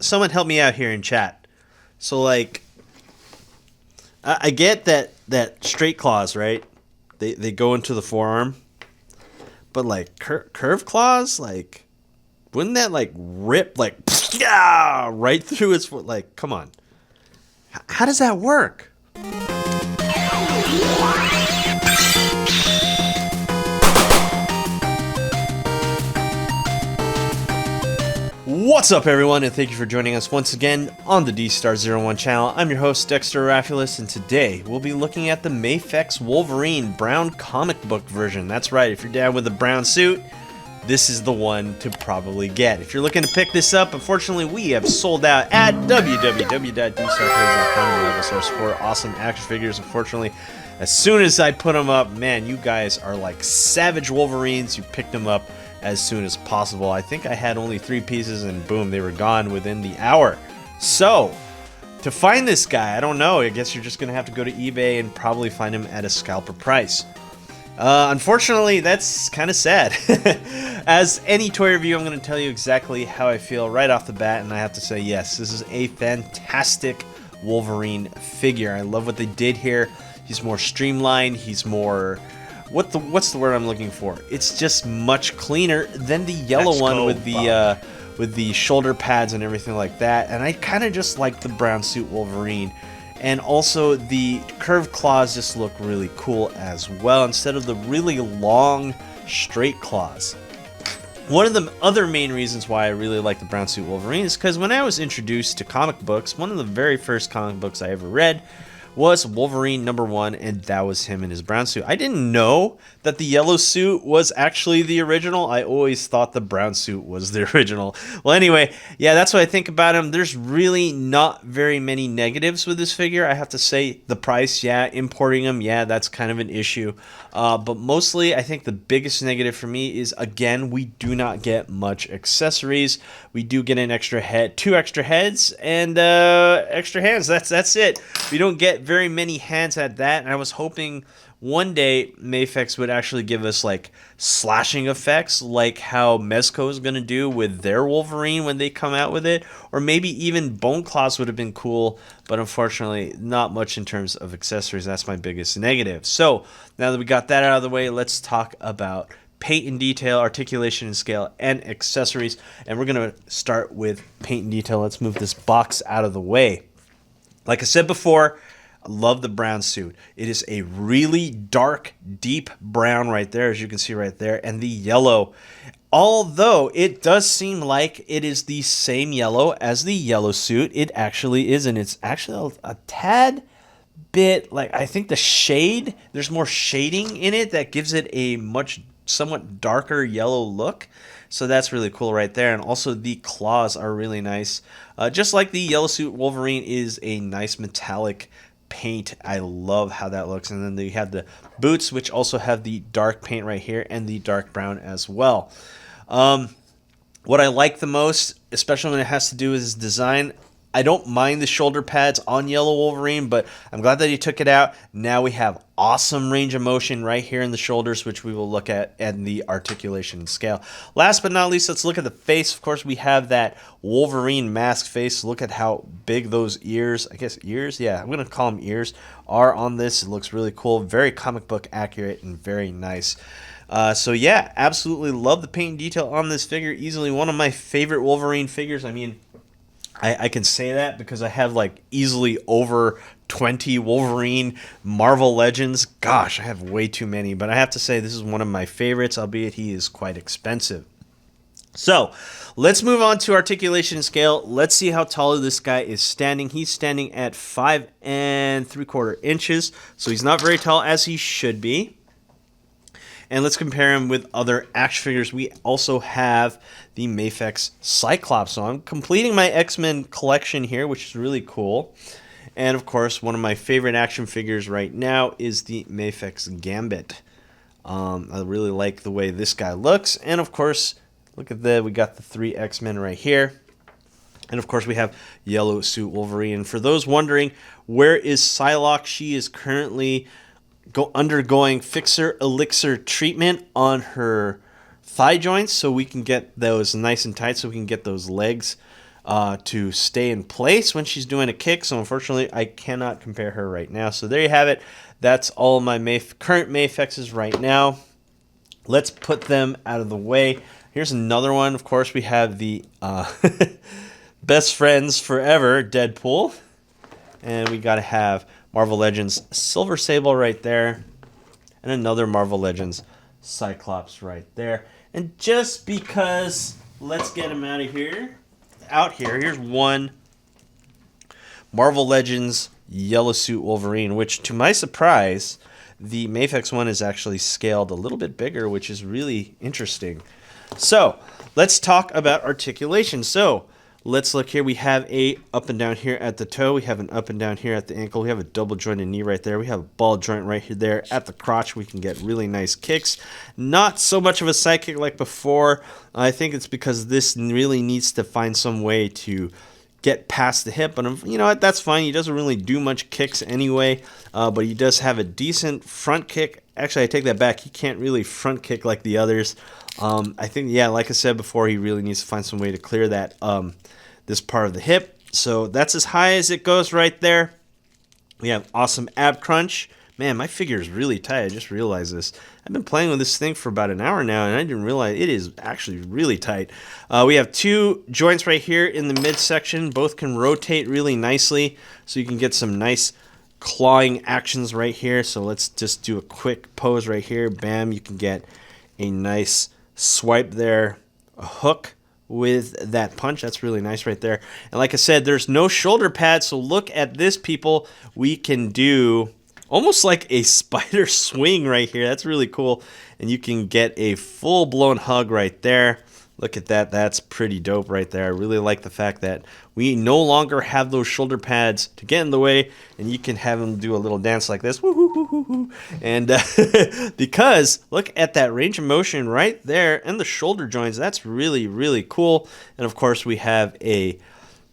someone help me out here in chat. So, like, I get that straight claws, right? They go into the forearm. But, like, curved claws, like, wouldn't that, like, rip, like, right through its foot? Like, come on. How does that work? What's up, everyone, and thank you for joining us once again on the Dstar01 channel. I'm your host, Dexter Arafiles, and today we'll be looking at the Mafex Wolverine brown comic book version. That's right, if you're down with a brown suit, this is the one to probably get. If you're looking to pick this up, unfortunately, we have sold out at www.dstar01.com, the source for awesome action figures. Unfortunately, as soon as I put them up, man, you guys are like savage Wolverines. You picked them up as soon as possible. I think I had only 3 pieces and boom, they were gone within the hour. So, to find this guy, I don't know. I guess you're just going to have to go to eBay and probably find him at a scalper price. Unfortunately, that's kind of sad. As any toy review, I'm going to tell you exactly how I feel right off the bat, and I have to say, yes, this is a fantastic Wolverine figure. I love what they did here. He's more streamlined. He's more... What's the word I'm looking for? It's just much cleaner than the yellow one with the shoulder pads and everything like that. And I kind of just like the brown suit Wolverine. And also the curved claws just look really cool as well instead of the really long straight claws. One of the other main reasons why I really like the brown suit Wolverine is because when I was introduced to comic books, one of the very first comic books I ever read was Wolverine #1, and that was him in his brown suit. I didn't know that the yellow suit was actually the original. I always thought the brown suit was the original. Well, anyway, yeah, that's what I think about him. There's really not very many negatives with this figure. I have to say the price, yeah, importing him, yeah, that's kind of an issue. But mostly, I think the biggest negative for me is, again, we do not get much accessories. We do get an extra head, 2 extra heads, and extra hands. That's it. We don't get very many hands at that, and I was hoping one day Mafex would actually give us like slashing effects like how Mezco is going to do with their Wolverine when they come out with it, or maybe even bone claws would have been cool, but unfortunately not much in terms of accessories. That's my biggest negative. So now that we got that out of the way, let's talk about paint and detail, articulation and scale, and accessories, and we're going to start with paint and detail. Let's move this box out of the way. Like I said before, I love the brown suit. It is a really dark, deep brown right there, as you can see right there, and the yellow. Although it does seem like it is the same yellow as the yellow suit, it actually isn't. It's actually a tad bit, like, I think the shade, there's more shading in it that gives it a somewhat darker yellow look. So that's really cool right there. And also the claws are really nice. Just like the yellow suit, Wolverine is a nice metallic paint. I love how that looks. And then you have the boots, which also have the dark paint right here and the dark brown as well. What I like the most, especially when it has to do with his design, I don't mind the shoulder pads on yellow Wolverine, but I'm glad that he took it out. Now we have awesome range of motion right here in the shoulders, which we will look at in the articulation and scale. Last but not least, let's look at the face. Of course, we have that Wolverine mask face. Look at how big those ears, I guess ears? Yeah, I'm going to call them ears, are on this. It looks really cool. Very comic book accurate and very nice. So yeah, absolutely love the paint and detail on this figure. Easily one of my favorite Wolverine figures. I mean, I can say that because I have like easily over 20 Wolverine Marvel Legends. Gosh, I have way too many, but I have to say this is one of my favorites, albeit he is quite expensive. So let's move on to articulation and scale. Let's see how tall this guy is standing. He's standing at 5 3/4 inches, so he's not very tall as he should be. And let's compare him with other action figures. We also have the Mafex Cyclops. So I'm completing my X-Men collection here, which is really cool. And of course, one of my favorite action figures right now is the Mafex Gambit. I really like the way this guy looks. And of course, look at that. We got the 3 X-Men right here. And of course, we have Yellow Suit Wolverine. And for those wondering, where is Psylocke? She is currently undergoing fixer elixir treatment on her thigh joints so we can get those nice and tight, so we can get those legs to stay in place when she's doing a kick. So unfortunately, I cannot compare her right now. So there you have it. That's all my current Mafexes right now. Let's put them out of the way. Here's another one. Of course, we have the best friends forever, Deadpool. And we got to have Marvel Legends Silver Sable right there. And another Marvel Legends Cyclops right there. And just because, let's get him out here. Here's one Marvel Legends Yellow Suit Wolverine, which to my surprise, the Mafex one is actually scaled a little bit bigger, which is really interesting. So let's talk about articulation. So let's look here. We have a up and down here at the toe. We have an up and down here at the ankle. We have a double jointed knee right there. We have a ball joint right here there at the crotch. We can get really nice kicks. Not so much of a side kick like before. I think it's because this really needs to find some way to get past the hip, but you know what, that's fine. He doesn't really do much kicks anyway, but he does have a decent front kick. Actually, I take that back. He can't really front kick like the others. I think, yeah, like I said before, he really needs to find some way to clear that this part of the hip. So that's as high as it goes right there. We have awesome ab crunch. Man, my figure is really tight. I just realized this. I've been playing with this thing for about an hour now, and I didn't realize it is actually really tight. We have two joints right here in the midsection. Both can rotate really nicely, so you can get some nice clawing actions right here. So let's just do a quick pose right here. Bam, you can get a nice swipe there, a hook with that punch. That's really nice right there. And like I said, there's no shoulder pad, so look at this, people. We can do almost like a spider swing right here. That's really cool. And you can get a full-blown hug right there. Look at that. That's pretty dope right there. I really like the fact that we no longer have those shoulder pads to get in the way, and you can have them do a little dance like this. Woo-hoo-hoo-hoo-hoo. And because look at that range of motion right there and the shoulder joints. That's really, really cool. And, of course, we have a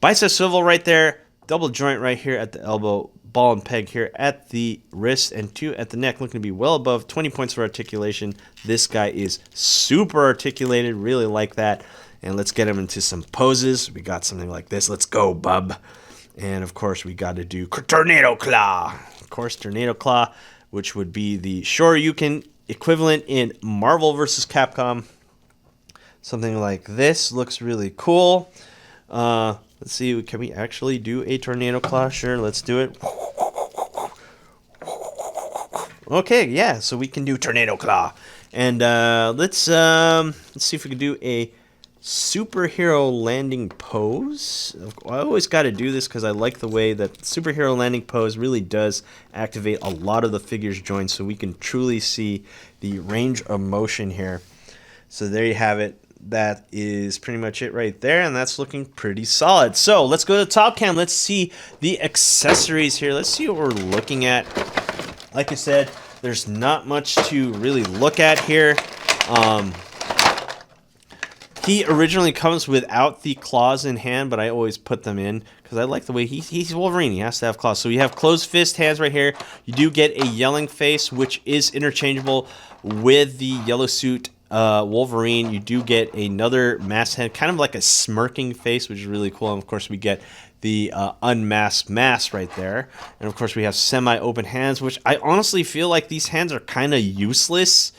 bicep swivel right there, double joint right here at the elbow, ball and peg here at the wrist, and two at the neck, looking to be well above 20 points for articulation. This guy is super articulated, really like that. And let's get him into some poses. We got something like this. Let's go, bub. And of course, we got to do Tornado Claw. Of course, Tornado Claw, which would be the Shoryuken equivalent in Marvel vs. Capcom. Something like this looks really cool. Let's see, can we actually do a Tornado Claw? Sure, let's do it. Okay, yeah, so we can do Tornado Claw. And let's see if we can do a superhero landing pose. I always got to do this because I like the way that superhero landing pose really does activate a lot of the figure's joints, so we can truly see the range of motion here. So there you have it. That is pretty much it right there, and that's looking pretty solid. So let's go to the top cam. Let's see the accessories here. Let's see what we're looking at. Like I said, there's not much to really look at here. He originally comes without the claws in hand, but I always put them in because I like the way he's Wolverine. He has to have claws. So you have closed fist hands right here. You do get a yelling face, which is interchangeable with the yellow suit Wolverine. You do get another masked head, kind of like a smirking face, which is really cool. And of course, we get the unmasked mask right there. And of course, we have semi-open hands, which I honestly feel like these hands are kind of useless.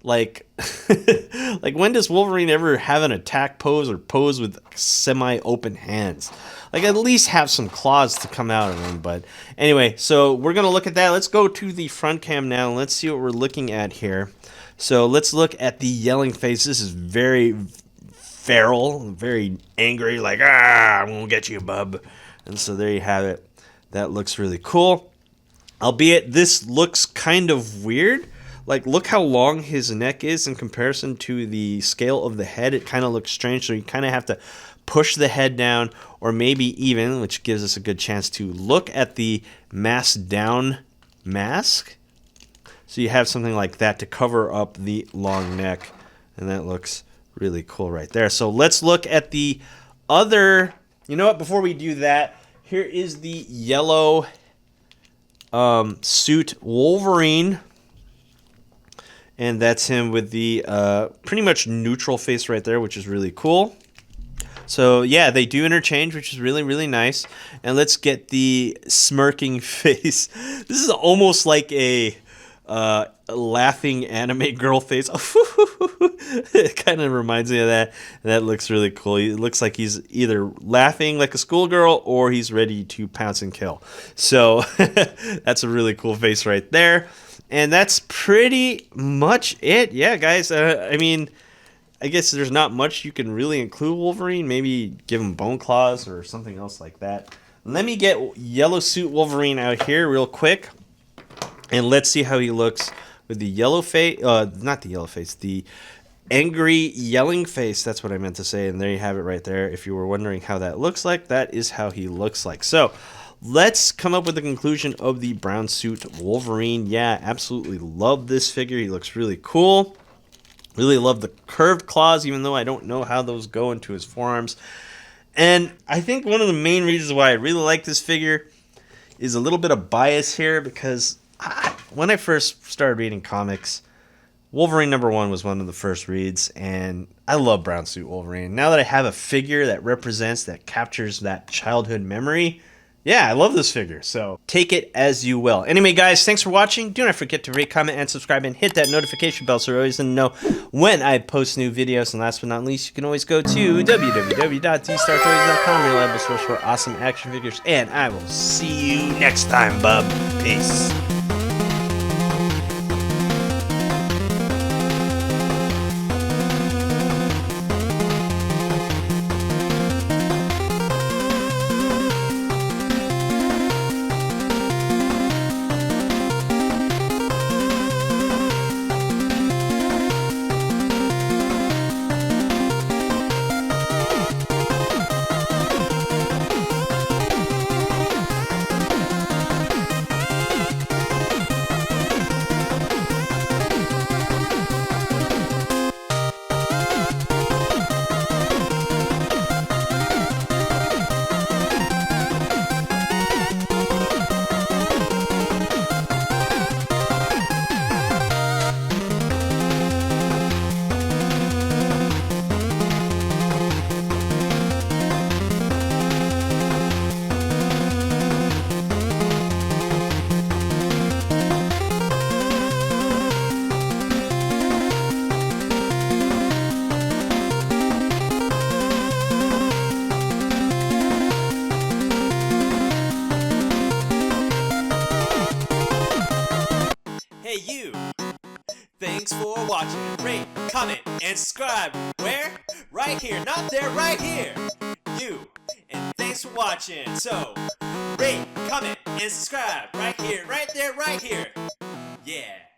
Like, like when does Wolverine ever have an attack pose or pose with semi-open hands? Like, at least have some claws to come out of them. But anyway, so we're going to look at that. Let's go to the front cam now, and let's see what we're looking at here. So let's look at the yelling face. This is very feral, very angry, like, I'm going to get you, bub. And so there you have it. That looks really cool. Albeit, this looks kind of weird. Like, look how long his neck is in comparison to the scale of the head. It kind of looks strange, so you kind of have to push the head down, or maybe even, which gives us a good chance to look at the mask down mask. So you have something like that to cover up the long neck, and that looks really cool right there. So let's look at the other, you know what, before we do that, here is the yellow suit Wolverine, and that's him with the pretty much neutral face right there, which is really cool. So yeah, they do interchange, which is really, really nice. And let's get the smirking face. This is almost like a laughing anime girl face. It kind of reminds me of that. That looks really cool. It looks like he's either laughing like a schoolgirl or he's ready to pounce and kill. So that's a really cool face right there. And that's pretty much it. Yeah, guys. I mean, I guess there's not much you can really include Wolverine. Maybe give him bone claws or something else like that. Let me get Yellow Suit Wolverine out here real quick. And let's see how he looks with the yellow face. Not the yellow face. The angry yelling face. That's what I meant to say. And there you have it right there. If you were wondering how that looks like, that is how he looks like. So let's come up with the conclusion of the brown suit Wolverine. Yeah, absolutely love this figure. He looks really cool. Really love the curved claws, even though I don't know how those go into his forearms. And I think one of the main reasons why I really like this figure is a little bit of bias here, because when I first started reading comics, Wolverine #1 was one of the first reads, and I love brown suit Wolverine. Now that I have a figure that represents, that captures that childhood memory, yeah, I love this figure, so take it as you will. Anyway, guys, thanks for watching. Do not forget to rate, comment, and subscribe, and hit that notification bell so you're always going to know when I post new videos. And last but not least, you can always go to www.dstar01.com, reliable source for awesome action figures. And I will see you next time, bub. Peace. Hey you! Thanks for watching. Rate, comment, and subscribe. Where? Right here. Not there, right here. You. And thanks for watching. So, rate, comment, and subscribe. Right here, right there, right here. Yeah.